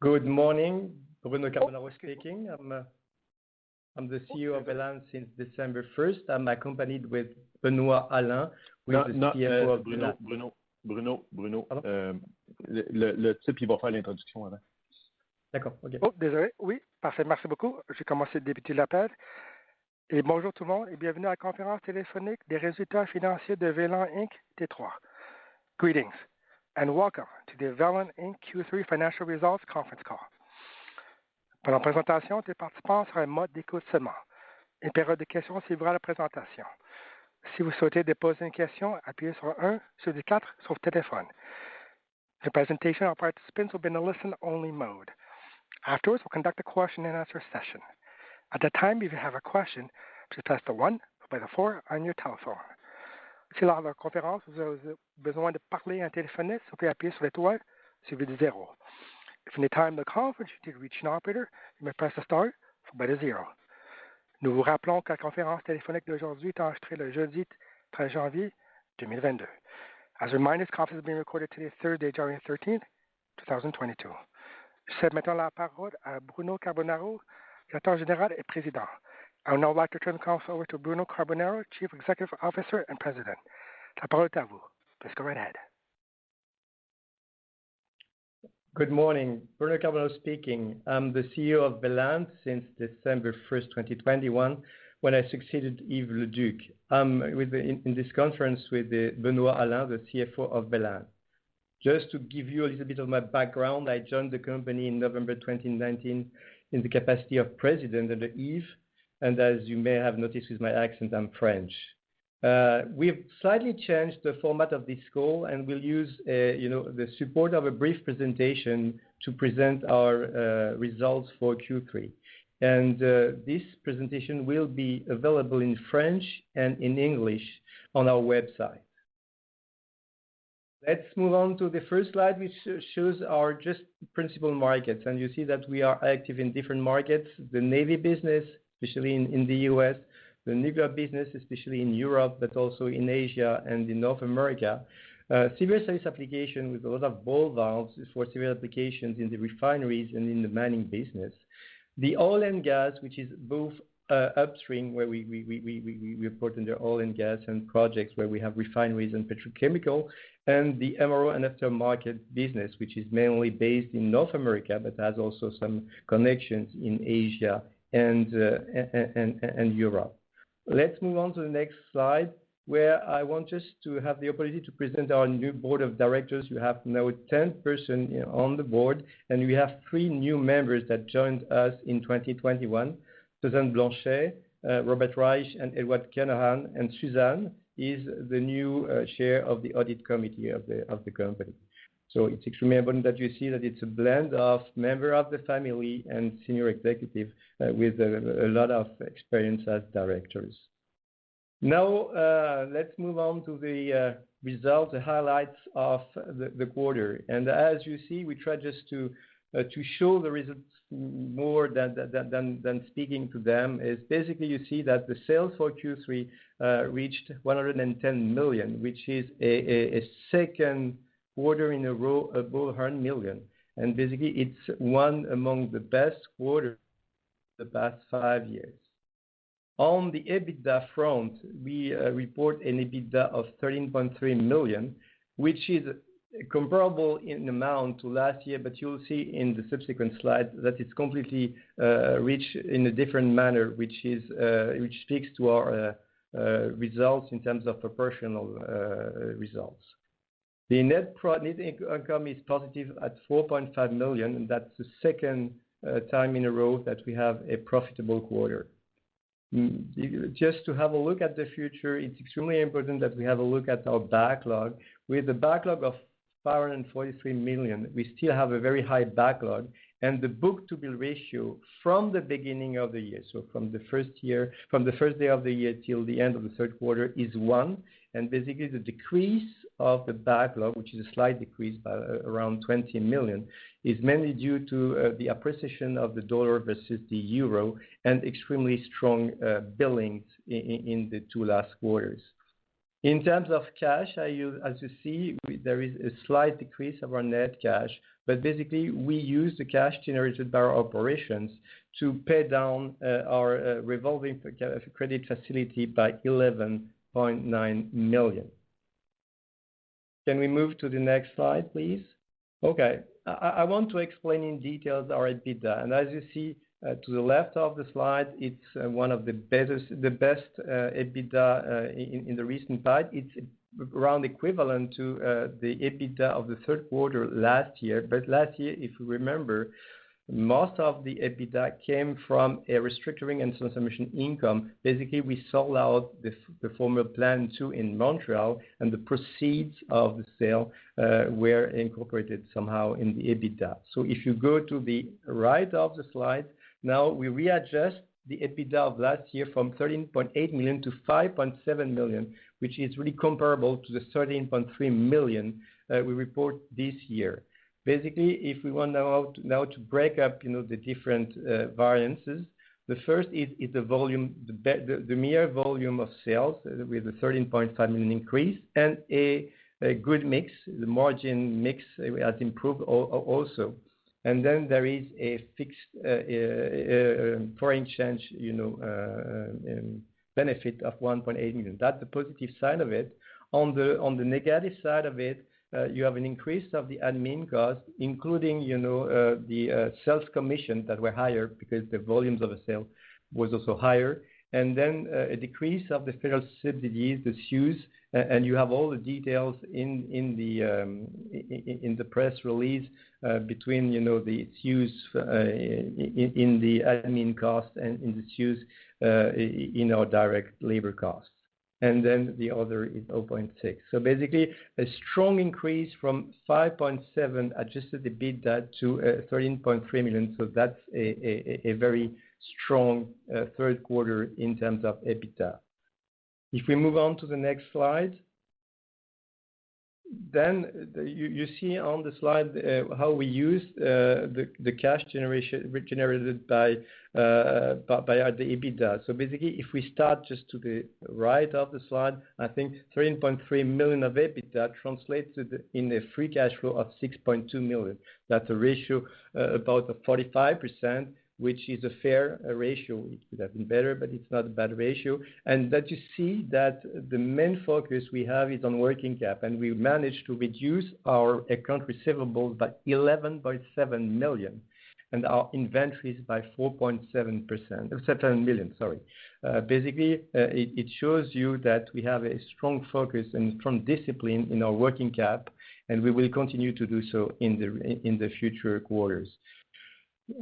Good morning, Bruno Carbonaro speaking. I'm the CEO of Velan since December 1st. I'm accompanied with Benoît Alain, who is the CFO of Velan. Bruno, le type, il va faire l'introduction avant. D'accord, ok. Oh, désolé. Oui, parfait, merci beaucoup. Je vais commencer à débuter l'appel. Et bonjour tout le monde et bienvenue à la conférence téléphonique des résultats financiers de Velan Inc. T3. Greetings and welcome to the Velan Inc. Q3 Financial Results Conference Call. Pendant la présentation, les participants seront en mode d'écoute seulement. Une période de questions suivra la présentation. Si vous souhaitez déposer une question, appuyez sur 1 sur les 4 sur le téléphone. The presentation, all participants will be in a listen-only mode. Afterwards, we'll conduct a question-and-answer session. At that time, if you have a question, please press the 1 by the 4 on your telephone. Si lors de la conférence, vous avez besoin de parler à un téléphoniste, vous pouvez appuyer sur l'étoile suivi de 0. If in the time of the conference you need to reach an operator, you may press the star followed by the 0. Nous vous rappelons que la conférence téléphonique d'aujourd'hui est enregistrée le jeudi 13 janvier 2022. As a reminder, this conference is being recorded today, Thursday, January 13th, 2022. Je cède maintenant la parole à Bruno Carbonaro, directeur général et président. I would now like to turn the conference over to Bruno Carbonaro, Chief Executive Officer and President. La parole est à vous. Please go right ahead. Good morning, Bruno Carbonaro speaking. I'm the CEO of Velan since December 1st, 2021, when I succeeded Yves Leduc. I'm in this conference with Benoît Alain, the CFO of Velan. Just to give you a little bit of my background, I joined the company in November 2019 in the capacity of president under Yves, and as you may have noticed with my accent, I'm French. We've slightly changed the format of this call, and we'll use the support of a brief presentation to present our results for Q3. And this presentation will be available in French and in English on our website. Let's move on to the first slide, which shows our just principal markets. And you see that we are active in different markets: the Navy business, especially in the US, the nuclear business, especially in Europe, but also in Asia and in North America. Civil service application with a lot of ball valves for civil applications in the refineries and in the mining business. The oil and gas, which is both upstream, where we report under oil and gas, and projects where we have refineries and petrochemical, and the MRO and aftermarket business, which is mainly based in North America, but has also some connections in Asia and Europe. Let's move on to the next slide, where I want just to have the opportunity to present our new board of directors. You have now 10 persons on the board, and we have 3 new members that joined us in 2021. Suzanne Blanchet, Robert Reich, and Edward Kanahan, and Suzanne is the new chair of the audit committee of the company. So it's extremely important that you see that it's a blend of member of the family and senior executive with a lot of experience as directors. Now let's move on to the results, the highlights of the quarter. And as you see, we try just to show the results more than speaking to them. Is basically you see that the sales for Q3 reached 110 million, which is a second quarter in a row above 100 million. And basically it's one among the best quarters the past 5 years. On the EBITDA front, we report an EBITDA of 13.3 million, which is comparable in amount to last year, but you'll see in the subsequent slide that it's completely rich in a different manner, which speaks to our results in terms of proportional results. The net income is positive at 4.5 million, and that's the second time in a row that we have a profitable quarter. Just to have a look at the future, it's extremely important that we have a look at our backlog. With the backlog of 543 million, we still have a very high backlog, and the book-to-bill ratio from the beginning of the year, so from the first day of the year till the end of the third quarter, is 1. And basically the decrease of the backlog, which is a slight decrease by around 20 million, is mainly due to the appreciation of the dollar versus the euro and extremely strong billings in the 2 last quarters. In terms of cash, as you see, there is a slight decrease of our net cash, but basically we use the cash generated by our operations to pay down our revolving credit facility by 11.9 million. Can we move to the next slide, please? Okay, I want to explain in details our EBITDA, and as you see to the left of the slide, it's one of the best EBITDA in the recent past. It's around equivalent to the EBITDA of the third quarter last year. But last year, if you remember, most of the EBITDA came from a restructuring and transformation income. Basically, we sold out the former Plant 2 in Montreal, and the proceeds of the sale were incorporated somehow in the EBITDA. So if you go to the right of the slide, now we readjust the EBITDA of last year from 13.8 million to 5.7 million, which is really comparable to the 13.3 million we report this year. Basically, if we want now to break up, the different variances, the first is the volume, the mere volume of sales with a 13.5 million increase and a good mix. The margin mix has improved also. And then there is a fixed foreign exchange, benefit of 1.8 million. That's the positive side of it. On the negative side of it, you have an increase of the admin costs, including, the sales commission that were higher because the volumes of a sale was also higher. And then a decrease of the federal subsidies, the CEWS, and you have all the details in the press release between, the CEWS in the admin costs and in the CEWS in our direct labor costs. And then the other is 0.6. So basically, a strong increase from 5.7 adjusted EBITDA to 13.3 million. So that's a very strong third quarter in terms of EBITDA. If we move on to the next slide, then you see on the slide how we use the cash generated by the EBITDA. So basically, if we start just to the right of the slide, I think 13.3 million of EBITDA translates in a free cash flow of 6.2 million. That's a ratio about 45%, which is a fair ratio. It could have been better, but it's not a bad ratio. And that you see that the main focus we have is on working cap, and we managed to reduce our account receivables by 11.7 million, and our inventories by 7 million. Basically, it shows you that we have a strong focus and strong discipline in our working cap, and we will continue to do so in the future quarters.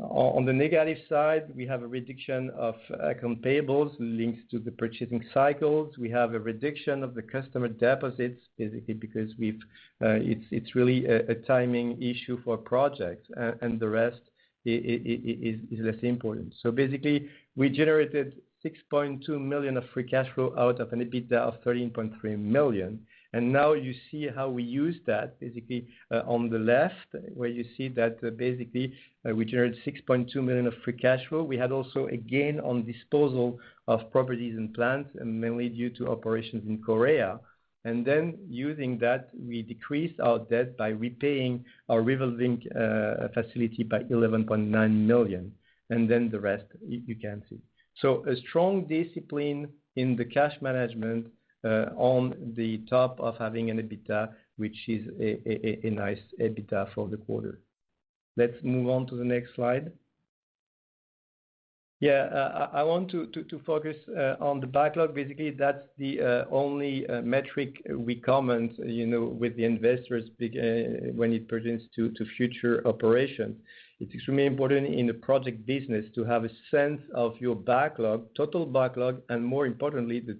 On the negative side, we have a reduction of account payables linked to the purchasing cycles. We have a reduction of the customer deposits, basically because it's really a timing issue for projects, and the rest is less important. So basically, we generated 6.2 million of free cash flow out of an EBITDA of 13.3 million. And now you see how we use that, basically on the left, where you see that basically we generated 6.2 million of free cash flow. We had also a gain on disposal of properties and plants, and mainly due to operations in Korea. And then using that, we decreased our debt by repaying our revolving facility by 11.9 million. And then the rest you can see. So a strong discipline in the cash management on the top of having an EBITDA, which is a nice EBITDA for the quarter. Let's move on to the next slide. Yeah, I want to focus on the backlog. Basically, that's the only metric we comment, with the investors when it pertains to future operations. It's extremely important in the project business to have a sense of your backlog, total backlog, and more importantly, the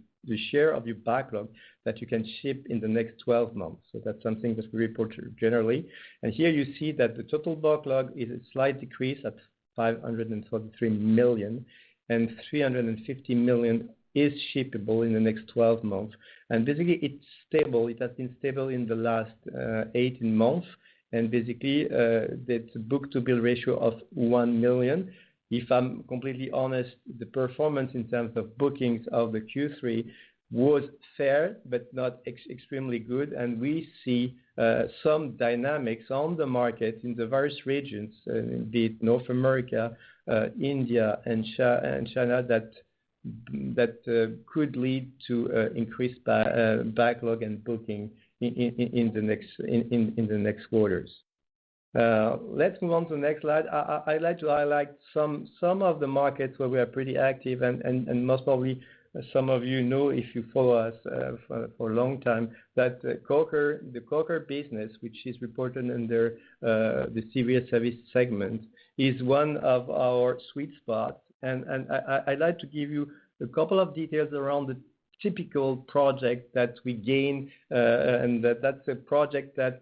share of your backlog that you can ship in the next 12 months. So that's something that we report generally. And here you see that the total backlog is a slight decrease at 543 million, and 350 million is shippable in the next 12 months. And basically, it's stable. It has been stable in the last 18 months. And basically, that's a book-to-bill ratio of 1 million. If I'm completely honest, the performance in terms of bookings of the Q3 was fair, but not extremely good. And we see some dynamics on the market in the various regions, be it North America, India, and China, that could lead to increased backlog and booking in the next quarters. Let's move on to the next slide. I'd like to highlight some of the markets where we are pretty active, and most probably some of you know, if you follow us for a long time, that the Coker business, which is reported under the CVS service segment, is one of our sweet spots. And I'd like to give you a couple of details around the typical project that we gain, and that's a project that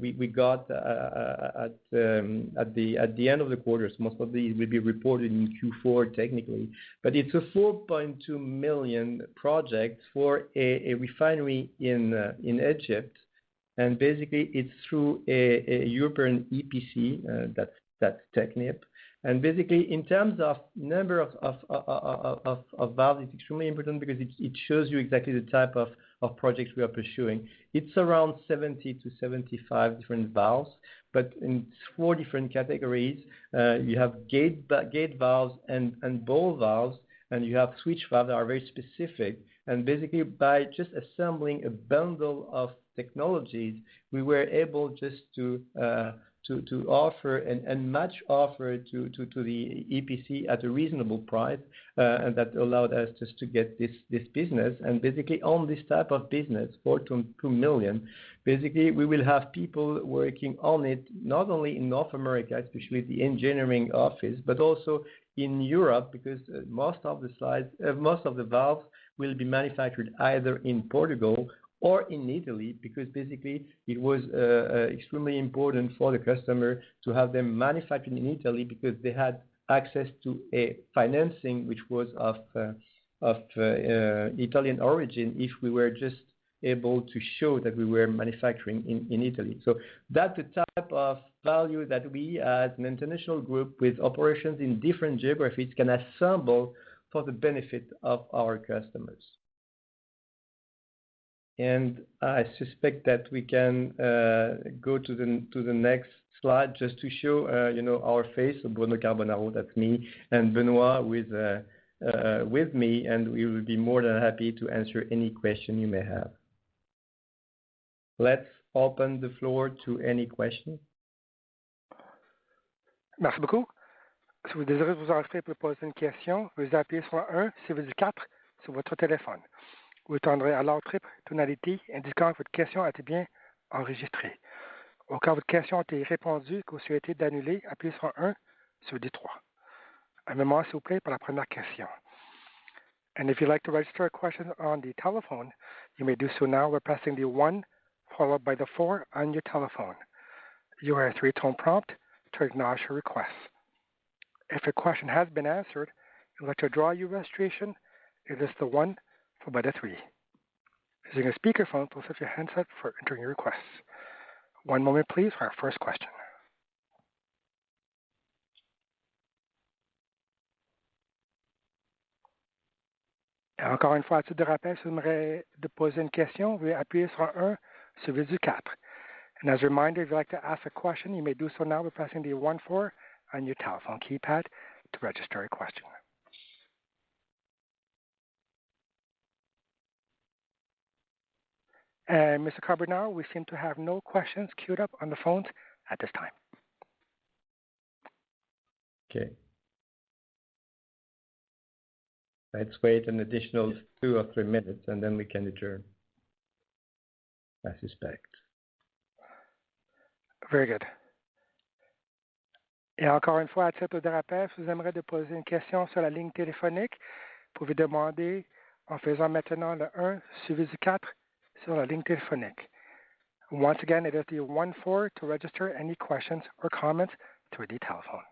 we got at the end of the quarter. So most of these will be reported in Q4 technically, but it's a 4.2 million project for a refinery in Egypt, and basically it's through a European EPC, that's Technip. And basically, in terms of number of valves, it's extremely important because it shows you exactly the type of projects we are pursuing. It's around 70 to 75 different valves, but in 4 different categories. You have gate valves and ball valves, and you have switch valves that are very specific. And basically, by just assembling a bundle of technologies, we were able just to offer and match offer to the EPC at a reasonable price, and that allowed us just to get this business. And basically on this type of business, 4.2 million, basically we will have people working on it, not only in North America, especially the engineering office, but also in Europe, because most of the valves will be manufactured either in Portugal or in Italy, because basically it was extremely important for the customer to have them manufactured in Italy, because they had access to a financing which was of Italian origin if we were just able to show that we were manufacturing in Italy. So that's the type of value that we as an international group with operations in different geographies can assemble for the benefit of our customers. And I suspect that we can go to the next slide just to show our face. So Bruno Carbonaro, that's me, and Benoit with me, and we will be more than happy to answer any question you may have. Let's open the floor to any question. Merci beaucoup. Si vous désirez vous enregistrer pour poser une question, vous appuyez sur 1 suivi du 4 sur votre téléphone. Vous tendrez alors triple tonalité indiquant que votre question a été bien enregistrée. Au cas où votre question a été répondue et que vous souhaitez d'annuler, appuyez sur 1 sur D3. Un moment, s'il vous plaît, pour la première question. And if you'd like to register a question on the telephone, you may do so now by pressing the 1 followed by the 4 on your telephone. You will hear a 3-tone prompt to acknowledge your request. If your question has been answered, you'd like to withdraw your registration, it is the 1 followed by the 3. Using a speakerphone, please set your handset for entering your requests. One moment, please, for our first question. Et encore une fois, à titre de rappel, si vous aimeriez de poser une question, vous pouvez appuyer sur 1 suivi du 4. And as a reminder, if you'd like to ask a question, you may do so now by pressing the 1-4 on your telephone keypad to register a question. And Mr. Carbonaro, we seem to have no questions queued up on the phones at this time. Okay. Let's wait an additional 2 or 3 minutes and then we can adjourn, I suspect. Very good. Et encore une fois, à titre de rappel, si vous aimeriez de poser une question sur la ligne téléphonique, vous pouvez demander en faisant maintenant le 1 suivi du 4 sur la ligne téléphonique. Once again, it is the 1-4 to register any questions or comments through the telephone.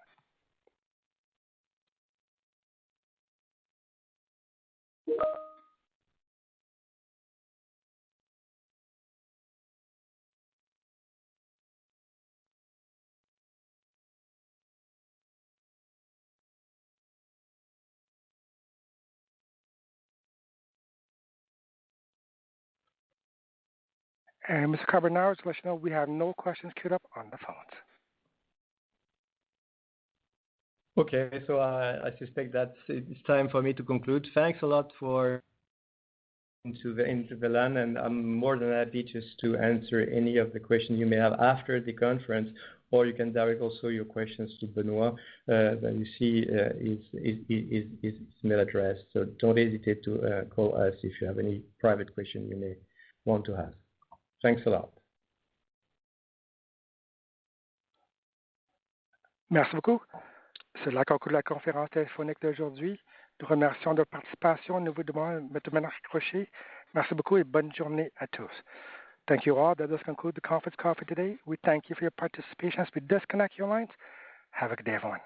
And Mr. Carbonaro, to let you know, we have no questions queued up on the phones. Okay, so I suspect that it's time for me to conclude. Thanks a lot for into Velan, and I'm more than happy just to answer any of the questions you may have after the conference, or you can direct also your questions to Benoit that you see his mail address. So don't hesitate to call us if you have any private question you may want to ask. Thanks a lot. Merci beaucoup. C'est là qu'on conclut la conférence téléphonique d'aujourd'hui. Nous remercions de votre participation. Nous vous demandons de maintenant raccrocher. Merci beaucoup et bonne journée à tous. Thank you all. That does conclude the conference call for today. We thank you for your participation as we disconnect your lines. Have a good day, everyone.